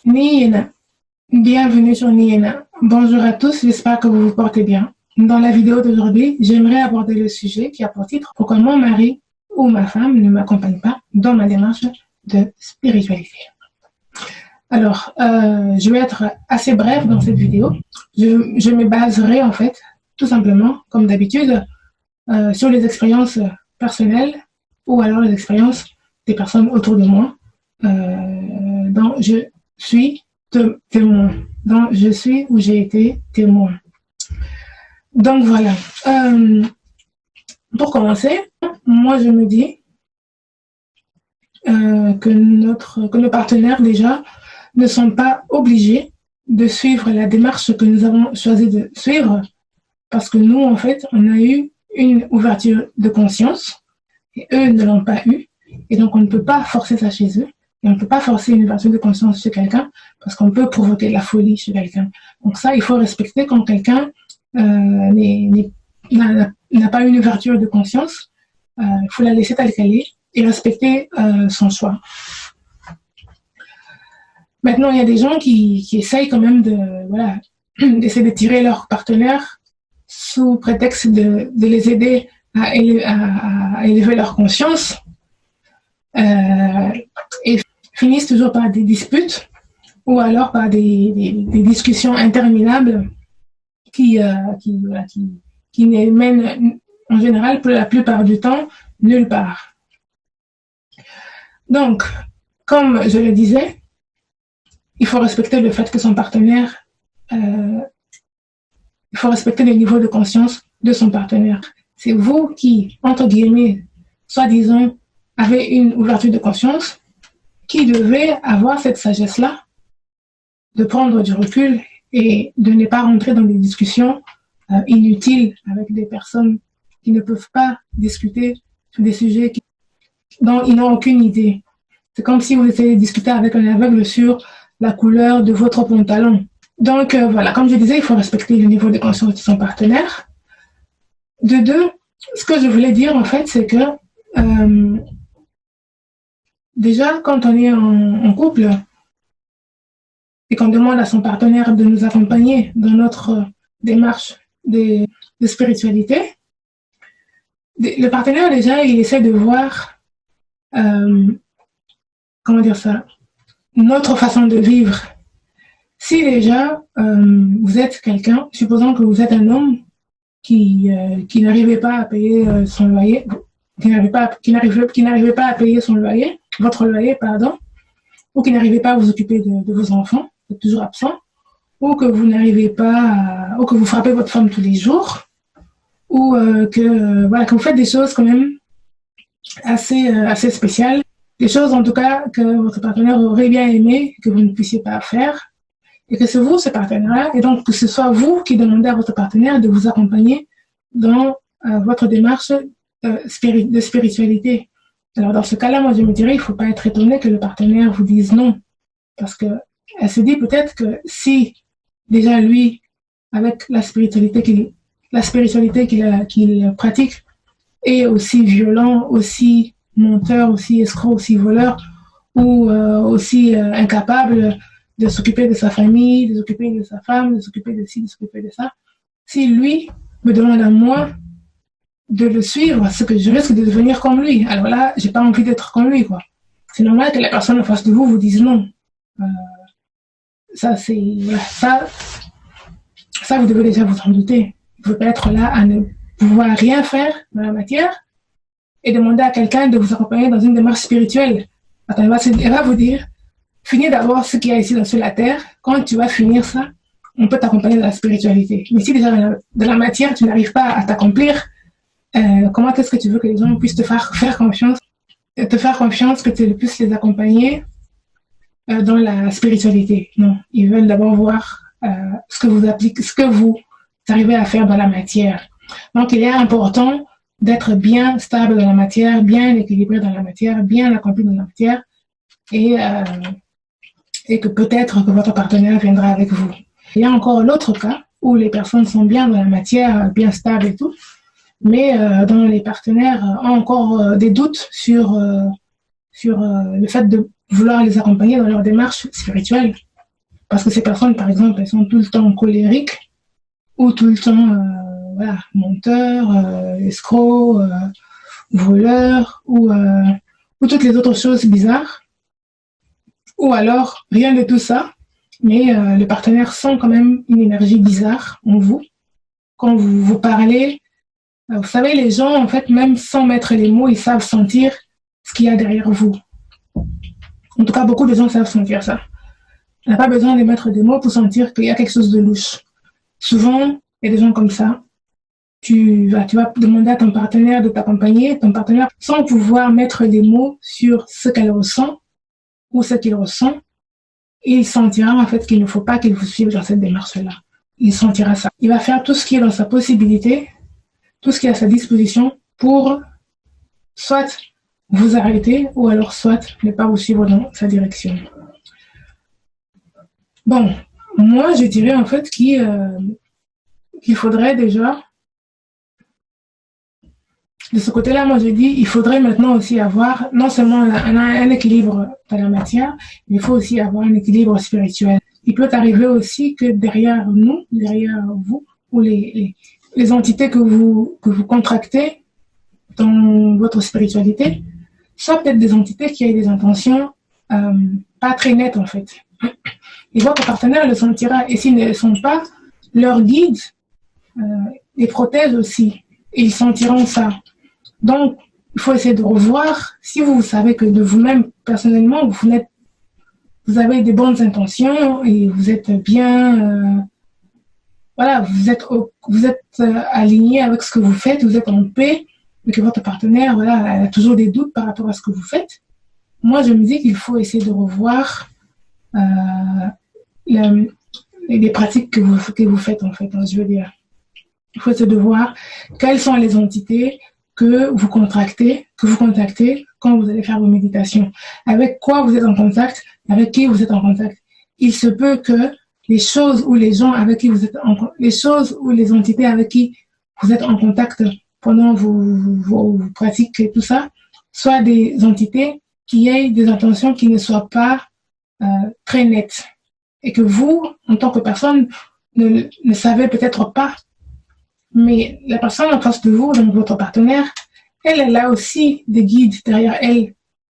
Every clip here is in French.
Niena, bienvenue sur Niena. Bonjour à tous, j'espère que vous vous portez bien. Dans la vidéo d'aujourd'hui, j'aimerais aborder le sujet qui a pour titre « Pourquoi mon mari ou ma femme ne m'accompagne pas dans ma démarche de spiritualité ». Alors, je vais être assez brève dans cette vidéo. Je me baserai en fait, tout simplement, comme d'habitude, sur les expériences personnelles ou alors les expériences des personnes autour de moi dont je suis témoin, dont je suis ou j'ai été témoin. Donc voilà. Pour commencer, moi je me dis que nos partenaires déjà ne sont pas obligés de suivre la démarche que nous avons choisi de suivre parce que nous, en fait, on a eu une ouverture de conscience et eux ne l'ont pas eu. Et donc, on ne peut pas forcer ça chez eux. Et on ne peut pas forcer une ouverture de conscience chez quelqu'un parce qu'on peut provoquer de la folie chez quelqu'un. Donc ça, il faut respecter quand quelqu'un n'a pas une ouverture de conscience. Il faut la laisser telle qu'elle est et respecter son choix. Maintenant, il y a des gens qui essayent quand même d'essayer de tirer leur partenaire sous prétexte de les aider à élever leur conscience et finissent toujours par des disputes ou alors par des discussions interminables qui ne mènent en général pour la plupart du temps nulle part. Donc, comme je le disais, il faut respecter le fait que son partenaire, il faut respecter le niveau de conscience de son partenaire. C'est vous qui, entre guillemets, soi-disant, avez une ouverture de conscience, qui devez avoir cette sagesse-là, de prendre du recul et de ne pas rentrer dans des discussions inutiles avec des personnes qui ne peuvent pas discuter sur des sujets dont ils n'ont aucune idée. C'est comme si vous essayez de discuter avec un aveugle sur la couleur de votre pantalon. Donc voilà, comme je disais, il faut respecter le niveau de conscience de son partenaire. De deux, ce que je voulais dire en fait, c'est que déjà, quand on est en couple et qu'on demande à son partenaire de nous accompagner dans notre démarche de spiritualité, le partenaire déjà, il essaie de voir, comment dire ça, notre façon de vivre. Si déjà vous êtes quelqu'un, supposons que vous êtes un homme qui n'arrivait pas à payer son loyer, qui n'arrivait pas à payer son loyer, votre loyer, pardon, ou qui n'arrivait pas à vous occuper de vos enfants, vous êtes toujours absent, ou que vous n'arrivez pas, ou que vous frappez votre femme tous les jours, ou que vous faites des choses quand même assez spéciales, des choses en tout cas que votre partenaire aurait bien aimé que vous ne puissiez pas faire, et que c'est vous ce partenaire, et donc que ce soit vous qui demandez à votre partenaire de vous accompagner dans votre démarche de spiritualité. Alors dans ce cas-là, moi je me dirais, il ne faut pas être étonné que le partenaire vous dise non, parce qu'elle se dit peut-être que si déjà lui, avec la spiritualité qu'il pratique, est aussi violent, aussi menteur, aussi escroc, aussi voleur, ou aussi incapable de s'occuper de sa famille, de s'occuper de sa femme, de s'occuper de ci, de s'occuper de ça. Si lui me demande à moi de le suivre, c'est que je risque de devenir comme lui. Alors là, j'ai pas envie d'être comme lui, quoi. C'est normal que la personne en face de vous dise non. Ça, vous devez déjà vous en douter. Vous ne pouvez pas être là à ne pouvoir rien faire dans la matière et demander à quelqu'un de vous accompagner dans une démarche spirituelle. Attends, elle va vous dire, finis d'abord ce qu'il y a ici sur la terre. Quand tu vas finir ça, on peut t'accompagner dans la spiritualité. Mais si déjà dans la matière, tu n'arrives pas à t'accomplir, comment est-ce que tu veux que les gens puissent te faire confiance, que tu puisses les accompagner dans la spiritualité? Non, ils veulent d'abord voir ce que vous arrivez à faire dans la matière. Donc, il est important d'être bien stable dans la matière, bien équilibré dans la matière, bien accompli dans la matière, et que peut-être que votre partenaire viendra avec vous. Il y a encore l'autre cas où les personnes sont bien dans la matière, bien stables et tout, mais dont les partenaires ont encore des doutes sur le fait de vouloir les accompagner dans leur démarche spirituelle. parce que ces personnes, par exemple, elles sont tout le temps colériques ou tout le temps voilà, menteurs, escrocs, voleurs ou toutes les autres choses bizarres. Ou alors, rien de tout ça, mais le partenaire sent quand même une énergie bizarre en vous. Quand vous parlez, vous savez, les gens, en fait, même sans mettre les mots, ils savent sentir ce qu'il y a derrière vous. En tout cas, beaucoup de gens savent sentir ça. On n'a pas besoin de mettre des mots pour sentir qu'il y a quelque chose de louche. Souvent, il y a des gens comme ça. Tu vas demander à ton partenaire de t'accompagner, ton partenaire, sans pouvoir mettre des mots sur ce qu'elle ressent ou ce qu'il ressent, il sentira en fait qu'il ne faut pas qu'il vous suive dans cette démarche-là. Il sentira ça. Il va faire tout ce qui est dans sa possibilité, tout ce qui est à sa disposition pour soit vous arrêter ou alors soit ne pas vous suivre dans sa direction. Bon, moi je dirais en fait qu'il faudrait déjà, de ce côté-là, moi je dis, il faudrait maintenant aussi avoir non seulement un équilibre dans la matière, mais il faut aussi avoir un équilibre spirituel. Il peut arriver aussi que derrière nous, derrière vous, ou les entités que vous contractez dans votre spiritualité, soit peut-être des entités qui aient des intentions pas très nettes en fait. Et votre partenaire le sentira. Et s'ils ne le sont pas, leur guide les protège aussi. Et ils sentiront ça. Donc, il faut essayer de revoir. Si vous savez que de vous-même, personnellement, vous avez des bonnes intentions et vous êtes bien, voilà, vous êtes aligné avec ce que vous faites, vous êtes en paix, mais que votre partenaire, voilà, a toujours des doutes par rapport à ce que vous faites. Moi, je me dis qu'il faut essayer de revoir les pratiques que vous faites, en fait, hein, je veux dire. Il faut essayer de voir quelles sont les entités que vous contactez quand vous allez faire vos méditations. Avec quoi vous êtes en contact, avec qui vous êtes en contact. Il se peut que les choses ou les gens avec qui vous êtes les choses ou les entités avec qui vous êtes en contact pendant vos pratiques et tout ça, soient des entités qui aient des intentions qui ne soient pas très nettes. Et que vous, en tant que personne, ne savez peut-être pas. Mais la personne en face de vous, donc votre partenaire, elle a aussi des guides derrière elle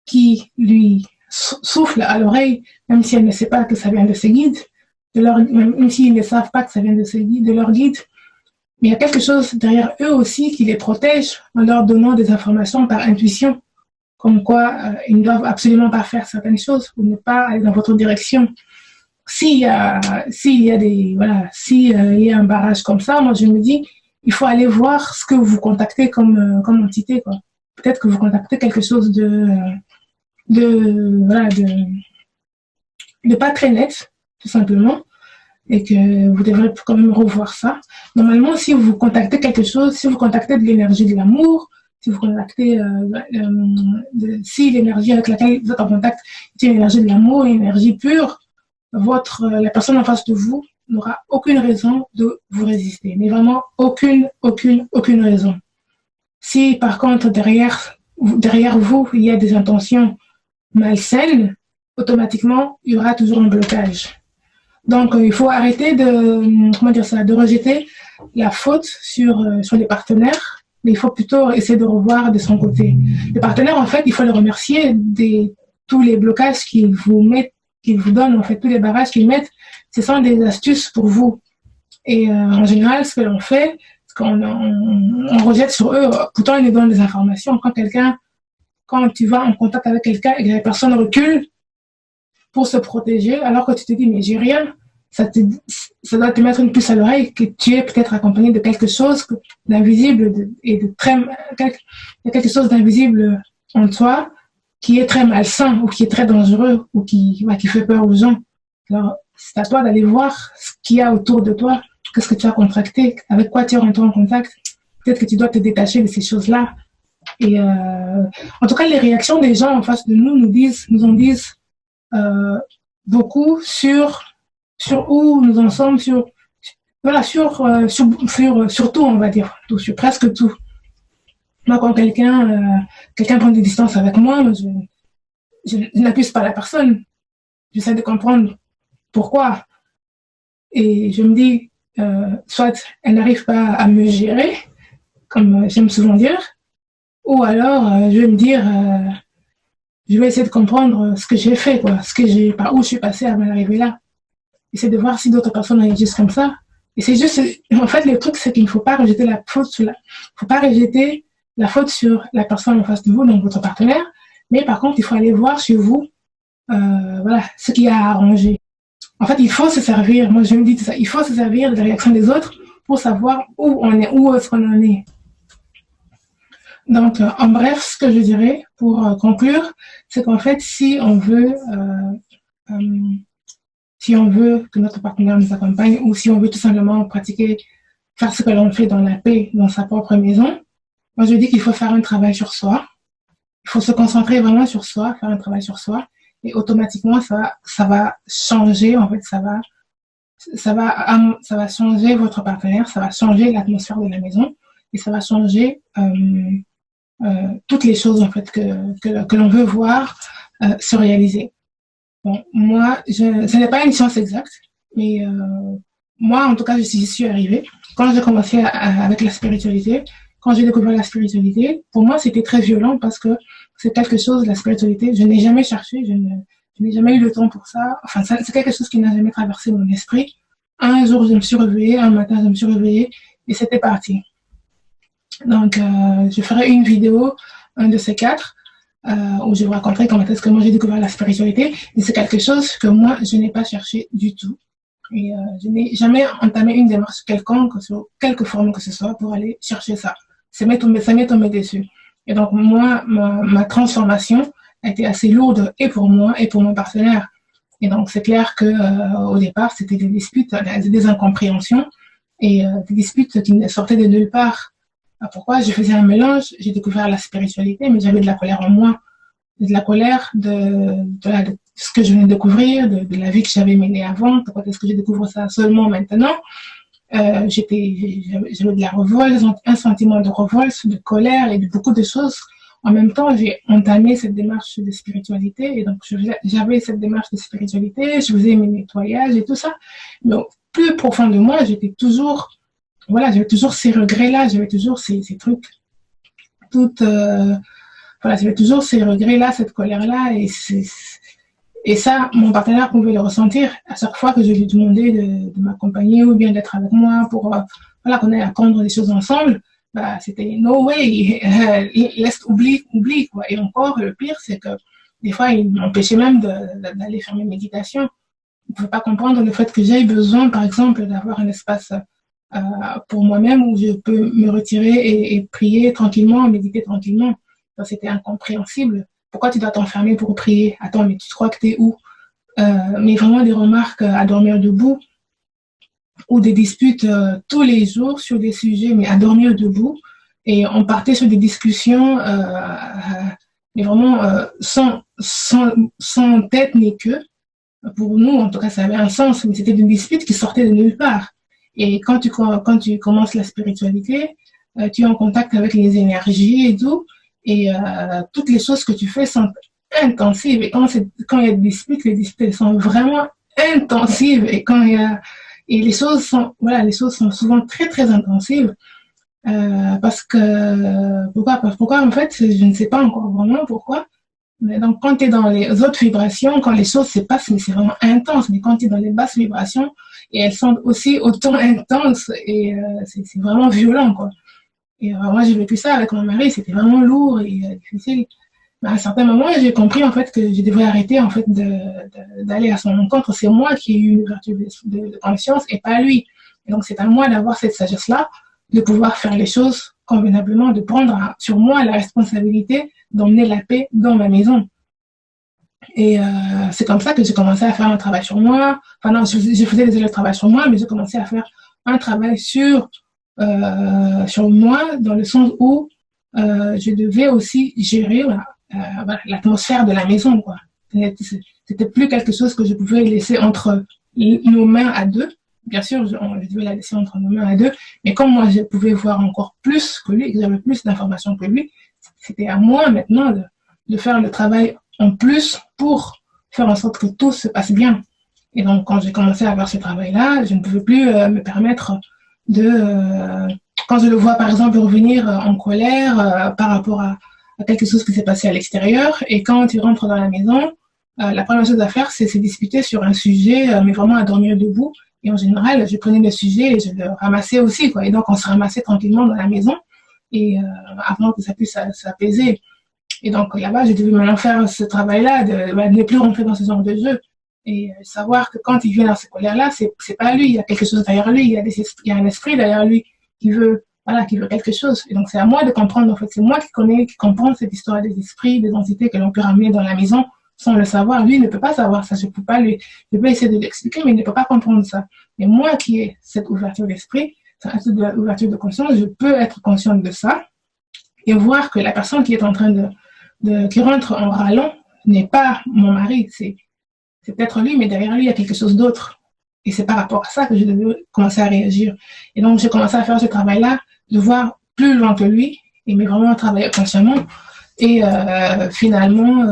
qui lui soufflent à l'oreille, même si elle ne sait pas que ça vient de ses guides, même s'ils ne savent pas que ça vient de ses guides, de leurs guides. Mais il y a quelque chose derrière eux aussi qui les protège en leur donnant des informations par intuition, comme quoi ils ne doivent absolument pas faire certaines choses ou ne pas aller dans votre direction. S'il y a un barrage comme ça, moi je me dis, il faut aller voir ce que vous contactez comme entité, quoi. Peut-être que vous contactez quelque chose de pas très net, tout simplement, et que vous devrez quand même revoir ça. Normalement, si vous contactez quelque chose, si vous contactez de l'énergie de l'amour, si vous contactez, si l'énergie avec laquelle vous êtes en contact est une énergie de l'amour, une énergie pure, la personne en face de vous n'aura aucune raison de vous résister. Mais vraiment aucune raison. Si par contre derrière vous, il y a des intentions malsaines, automatiquement, il y aura toujours un blocage. Donc, il faut arrêter de rejeter la faute sur les partenaires, mais il faut plutôt essayer de revoir de son côté. Les partenaires, en fait, il faut les remercier de tous les blocages qu'ils vous donnent, en fait, tous les barrages qu'ils mettent, ce sont des astuces pour vous. Et en général, ce que l'on fait, c'est qu'on rejette sur eux, pourtant ils nous donnent des informations. Quand tu vas en contact avec quelqu'un et que la personne recule pour se protéger, alors que tu te dis, mais j'ai rien, ça doit te mettre une puce à l'oreille, que tu es peut-être accompagné de quelque chose d'invisible, il y a quelque chose d'invisible en toi, qui est très malsain ou qui est très dangereux ou qui fait peur aux gens. Alors, c'est à toi d'aller voir ce qu'il y a autour de toi, qu'est-ce que tu as contracté, avec quoi tu es rentré en contact. Peut-être que tu dois te détacher de ces choses-là. Et en tout cas, les réactions des gens en face de nous nous en disent beaucoup sur où nous en sommes, sur tout, on va dire, sur presque tout. Moi, quand quelqu'un prend des distances avec moi, je n'accuse pas la personne. J'essaie de comprendre pourquoi. et je me dis, soit elle n'arrive pas à me gérer, comme j'aime souvent dire, ou alors je vais me dire, je vais essayer de comprendre ce que j'ai fait, quoi, par où je suis passée avant d'arriver là. Essayer de voir si d'autres personnes réagissent comme ça. Et c'est juste, en fait, le truc, c'est qu'il ne faut pas rejeter la faute faut pas rejeter la faute sur la personne en face de vous, donc votre partenaire. Mais par contre, il faut aller voir sur vous, voilà, ce qui a arrangé. En fait, il faut se servir, moi je me dis ça, il faut se servir de la réaction des autres pour savoir où est-ce qu'on en est. Donc, en bref, ce que je dirais pour conclure, c'est qu'en fait, si on veut que notre partenaire nous accompagne ou si on veut tout simplement faire ce que l'on fait dans la paix, dans sa propre maison, moi je dis qu'il faut faire un travail sur soi. Il faut se concentrer vraiment sur soi, faire un travail sur soi et automatiquement ça va changer, en fait, ça va changer votre partenaire, ça va changer l'atmosphère de la maison et ça va changer toutes les choses, en fait, que l'on veut voir se réaliser. Bon, moi, ce n'est pas une science exacte, mais moi, en tout cas, j'y suis arrivée. Quand j'ai commencé avec la spiritualité, quand j'ai découvert la spiritualité, pour moi, c'était très violent parce que c'est quelque chose, la spiritualité, je n'ai jamais cherché, je n'ai jamais eu le temps pour ça. Enfin, c'est quelque chose qui n'a jamais traversé mon esprit. Un jour, je me suis réveillée, un matin, je me suis réveillée et c'était parti. Donc, je ferai une vidéo, un de ces quatre, où je vous raconterai comment est-ce que moi j'ai découvert la spiritualité. Et c'est quelque chose que moi, je n'ai pas cherché du tout. Et je n'ai jamais entamé une démarche quelconque, sur quelque forme que ce soit, pour aller chercher ça. Ça m'est tombé dessus. Et donc, moi, ma transformation a été assez lourde, et pour moi, et pour mon partenaire. Et donc, c'est clair que au départ, c'était des disputes, des incompréhensions, et des disputes qui sortaient de nulle part. Pourquoi? Je faisais un mélange, j'ai découvert la spiritualité, mais j'avais de la colère en moi. De la colère de ce que je venais de découvrir, de la vie que j'avais menée avant. Pourquoi est-ce que je découvre ça seulement maintenant? J'avais de la révolte, un sentiment de révolte, de colère et de beaucoup de choses. En même temps, j'ai entamé cette démarche de spiritualité et donc j'avais cette démarche de spiritualité, je faisais mes nettoyages et tout ça. Mais au plus profond de moi, j'avais toujours ces regrets-là, j'avais toujours ces trucs, j'avais toujours ces regrets-là, cette colère-là, et ça, mon partenaire pouvait le ressentir à chaque fois que je lui demandais de m'accompagner ou bien d'être avec moi pour, qu'on aille apprendre des choses ensemble. Bah, c'était no way, oublie, quoi. Et encore, le pire, c'est que des fois, il m'empêchait même d'aller faire mes méditations. Il ne pouvait pas comprendre le fait que j'ai besoin, par exemple, d'avoir un espace pour moi-même où je peux me retirer et prier tranquillement, méditer tranquillement. Ça, c'était incompréhensible. Pourquoi tu dois t'enfermer pour prier? Attends, mais tu crois que t'es où? Mais vraiment des remarques à dormir debout ou des disputes tous les jours sur des sujets, mais à dormir debout. Et on partait sur des discussions, mais vraiment sans tête ni queue. Pour nous, en tout cas, ça avait un sens, mais c'était des disputes qui sortaient de nulle part. Et quand tu commences la spiritualité, tu es en contact avec les énergies et tout, et toutes les choses que tu fais sont intensives. Et quand il y a des disputes, les disputes sont vraiment intensives. Et les choses sont souvent très très intensives. Parce que pourquoi en fait, je ne sais pas encore vraiment pourquoi. Mais donc quand tu es dans les autres vibrations, quand les choses se passent, mais c'est vraiment intense. Mais quand tu es dans les basses vibrations, et elles sont aussi autant intenses, et c'est vraiment violent, quoi. Et moi, j'ai vécu ça avec mon mari, c'était vraiment lourd et difficile. Mais à un certain moment, j'ai compris en fait que je devrais arrêter en fait d'aller à son encontre. C'est moi qui ai eu une ouverture de conscience et pas lui. Et donc, c'est à moi d'avoir cette sagesse-là, de pouvoir faire les choses convenablement, de prendre sur moi la responsabilité d'emmener la paix dans ma maison. Et c'est comme ça que j'ai commencé à faire un travail sur moi. Enfin non, je faisais déjà le travail sur moi, mais j'ai commencé à faire un travail sur moi, dans le sens où je devais aussi gérer l'atmosphère de la maison, quoi. C'était plus quelque chose que je pouvais laisser entre nos mains à deux. Bien sûr, je devais la laisser entre nos mains à deux, mais comme moi, je pouvais voir encore plus que lui, que j'avais plus d'informations que lui, c'était à moi maintenant de faire le travail en plus pour faire en sorte que tout se passe bien. Et donc, quand j'ai commencé à faire ce travail-là, je ne pouvais plus me permettre quand je le vois, par exemple, revenir en colère par rapport à quelque chose qui s'est passé à l'extérieur, et quand il rentre dans la maison, la première chose à faire, c'est se disputer sur un sujet, mais vraiment à dormir debout. Et en général, je prenais le sujet et je le ramassais aussi, quoi. Et donc, on se ramassait tranquillement dans la maison, et avant que ça puisse s'apaiser. Et donc, là-bas, je devais maintenant faire ce travail-là, de ne plus rentrer dans ce genre de jeu. Et savoir que quand il vient dans cette colère-là, c'est pas lui, il y a quelque chose derrière lui, il y a un esprit derrière lui qui veut, voilà, qui veut quelque chose. Et donc, c'est à moi de comprendre, en fait, c'est moi qui comprends cette histoire des esprits, des entités que l'on peut ramener dans la maison sans le savoir. Lui, il ne peut pas savoir ça, je peux essayer de l'expliquer, mais il ne peut pas comprendre ça. Et moi qui ai cette ouverture d'esprit, cette ouverture de conscience, je peux être consciente de ça et voir que la personne qui est en train qui rentre en râlant n'est pas mon mari, c'est peut-être lui, mais derrière lui, il y a quelque chose d'autre. Et c'est par rapport à ça que je devais commencer à réagir. Et donc, j'ai commencé à faire ce travail-là, de voir plus loin que lui, et mais vraiment travailler consciemment. Et finalement,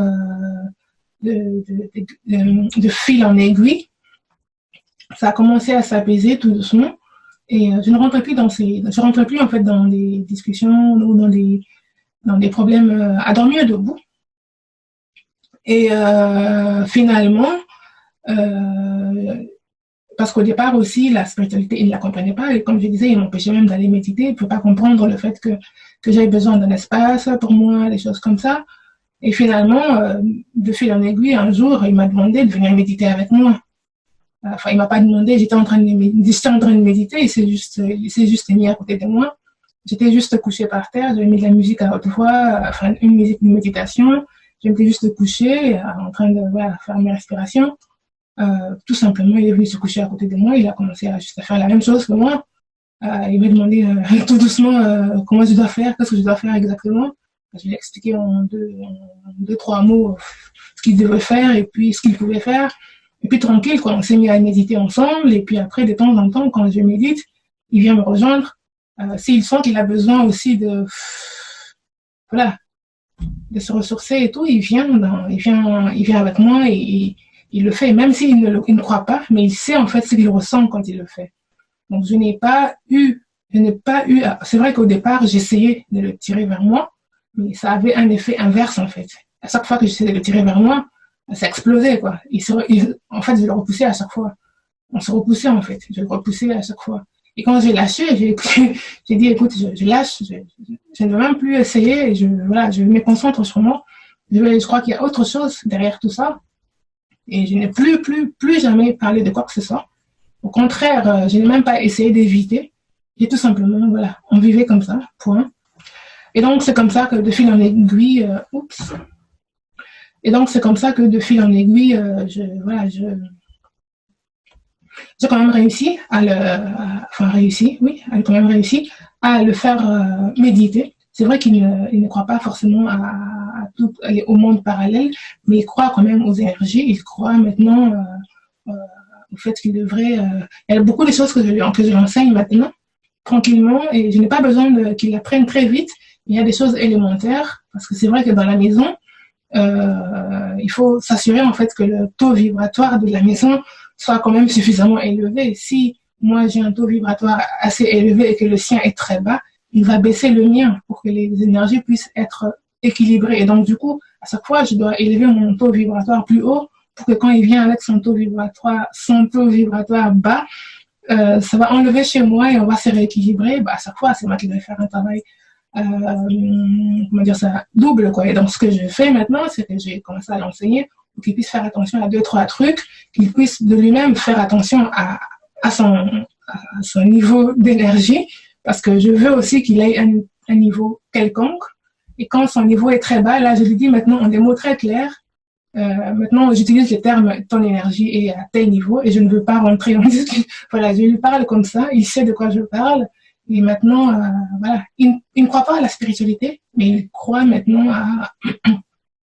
de fil en aiguille, ça a commencé à s'apaiser tout doucement. Et je ne rentrais plus je rentrais plus en fait dans des discussions ou dans des problèmes à dormir debout. Et finalement, parce qu'au départ aussi, la spiritualité, il ne la comprenait pas. Et comme je disais, il m'empêchait même d'aller méditer. Il ne pouvait pas comprendre le fait que j'avais besoin d'un espace pour moi, des choses comme ça. Et finalement, de fil en aiguille, un jour, il m'a demandé de venir méditer avec moi. Enfin, il m'a pas demandé, j'étais en train de méditer, il s'est juste mis à côté de moi. J'étais juste couchée par terre, j'avais mis de la musique à haute voix, enfin, une musique de méditation. Je m'étais juste couchée, en train de faire mes respirations. Tout simplement, il est venu se coucher à côté de moi, il a commencé à faire la même chose que moi. Il m'a demandé tout doucement comment je dois faire, qu'est-ce que je dois faire exactement. Je lui ai expliqué en deux, trois mots ce qu'il devait faire et puis ce qu'il pouvait faire. Et puis tranquille, quoi, on s'est mis à méditer ensemble. Et puis après, de temps en temps, quand je médite, il vient me rejoindre. S'il sent qu'il a besoin aussi de se ressourcer et tout, il vient avec moi et il le fait, même s'il ne croit pas, mais il sait en fait ce qu'il ressent quand il le fait. Donc je n'ai pas eu, c'est vrai qu'au départ, j'essayais de le tirer vers moi, mais ça avait un effet inverse en fait. À chaque fois que j'essayais de le tirer vers moi, ça explosait, quoi. En fait, je le repoussais à chaque fois. On se repoussait, en fait. Je le repoussais à chaque fois. Et quand j'ai lâché, j'ai dit, écoute, je lâche, je ne veux même plus essayer, je me concentre sur moi. Je crois qu'il y a autre chose derrière tout ça. Et je n'ai plus jamais parlé de quoi que ce soit. Au contraire, je n'ai même pas essayé d'éviter. Et tout simplement, on vivait comme ça, point. Et donc, c'est comme ça que de fil en aiguille, Et donc, c'est comme ça que de fil en aiguille, j'ai quand même réussi à le faire méditer. C'est vrai qu'il ne croit pas forcément au monde parallèle, mais il croit quand même aux énergies. Il croit maintenant au fait qu'il devrait... il y a beaucoup de choses que je l'enseigne maintenant, tranquillement, et je n'ai pas besoin qu'il apprenne très vite. Il y a des choses élémentaires, parce que c'est vrai que dans la maison, il faut s'assurer en fait que le taux vibratoire de la maison soit quand même suffisamment élevé. Si moi j'ai un taux vibratoire assez élevé et que le sien est très bas, il va baisser le mien pour que les énergies puissent être équilibrées. Et donc du coup, à chaque fois, je dois élever mon taux vibratoire plus haut pour que quand il vient avec son taux vibratoire bas, ça va enlever chez moi et on va se rééquilibrer. À chaque fois, c'est moi qui vais faire un travail double, quoi. Et donc, ce que je fais maintenant, c'est que j'ai commencé à l'enseigner pour qu'il puisse faire attention à 2-3 trucs, qu'il puisse de lui-même faire attention à son niveau d'énergie, parce que je veux aussi qu'il ait un niveau quelconque. Et quand son niveau est très bas, là, je lui dis maintenant en des mots très clairs, maintenant, j'utilise le terme ton énergie est à tel niveau et je ne veux pas rentrer en discussion. Je lui parle comme ça, il sait de quoi je parle. Et maintenant, il ne croit pas à la spiritualité, mais il croit maintenant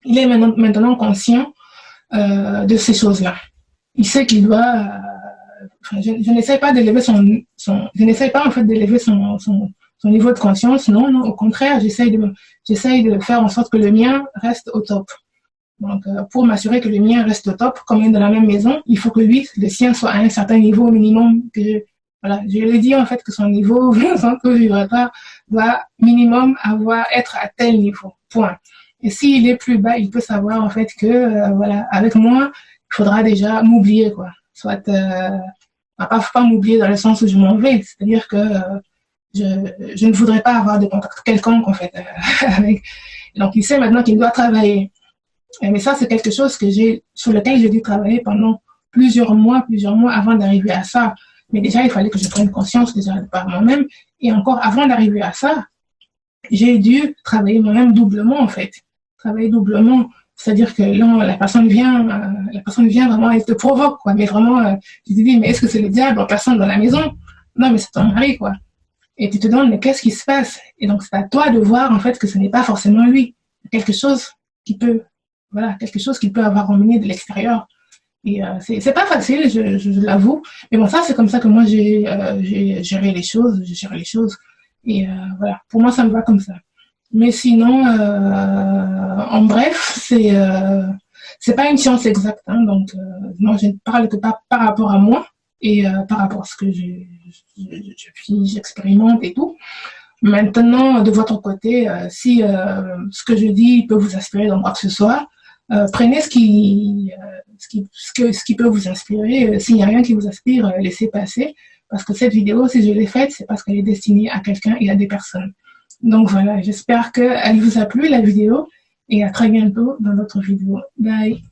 il est maintenant conscient de ces choses-là. Il sait qu'il doit... je n'essaie pas d'élever je n'essaie pas en fait d'élever son niveau de conscience. Non, au contraire, j'essaie de faire en sorte que le mien reste au top. Donc, pour m'assurer que le mien reste au top, comme on est dans la même maison, il faut que lui, le sien, soit à un certain niveau minimum. Voilà, je lui ai dit en fait que son niveau, son taux vibratoire doit minimum être à tel niveau. Point. Et s'il est plus bas, il peut savoir en fait que voilà, avec moi, il faudra déjà m'oublier quoi. Soit pas m'oublier dans le sens où je m'en vais, c'est-à-dire que je ne voudrais pas avoir de contact quelconque en fait avec. Donc il sait maintenant qu'il doit travailler. Mais ça c'est quelque chose sur lequel j'ai dû travailler pendant plusieurs mois avant d'arriver à ça. Mais déjà il fallait que je prenne conscience déjà par moi-même. Et encore avant d'arriver à ça, j'ai dû travailler moi-même doublement en fait. Travailler doublement, c'est-à-dire que là, la personne vient vraiment, elle te provoque quoi. Mais vraiment, tu te dis mais est-ce que c'est le diable en personne dans la maison? Non mais c'est ton mari quoi. Et tu te demandes mais qu'est-ce qui se passe? Et donc c'est à toi de voir en fait que ce n'est pas forcément lui. Quelque chose qui peut avoir emmené de l'extérieur. Et c'est pas facile, je l'avoue. Mais bon, ça c'est comme ça que moi j'ai géré les choses, Et voilà, pour moi ça me va comme ça. Mais sinon, en bref, c'est pas une science exacte. Hein, donc moi je ne parle que par rapport à moi et par rapport à ce que j'expérimente et tout. Maintenant, de votre côté, si ce que je dis peut vous inspirer dans quoi que ce soit, prenez ce qui peut vous inspirer. S'il n'y a rien qui vous inspire, laissez passer. Parce que cette vidéo, si je l'ai faite, c'est parce qu'elle est destinée à quelqu'un et à des personnes. Donc voilà, j'espère qu'elle vous a plu, la vidéo. Et à très bientôt dans notre vidéo. Bye!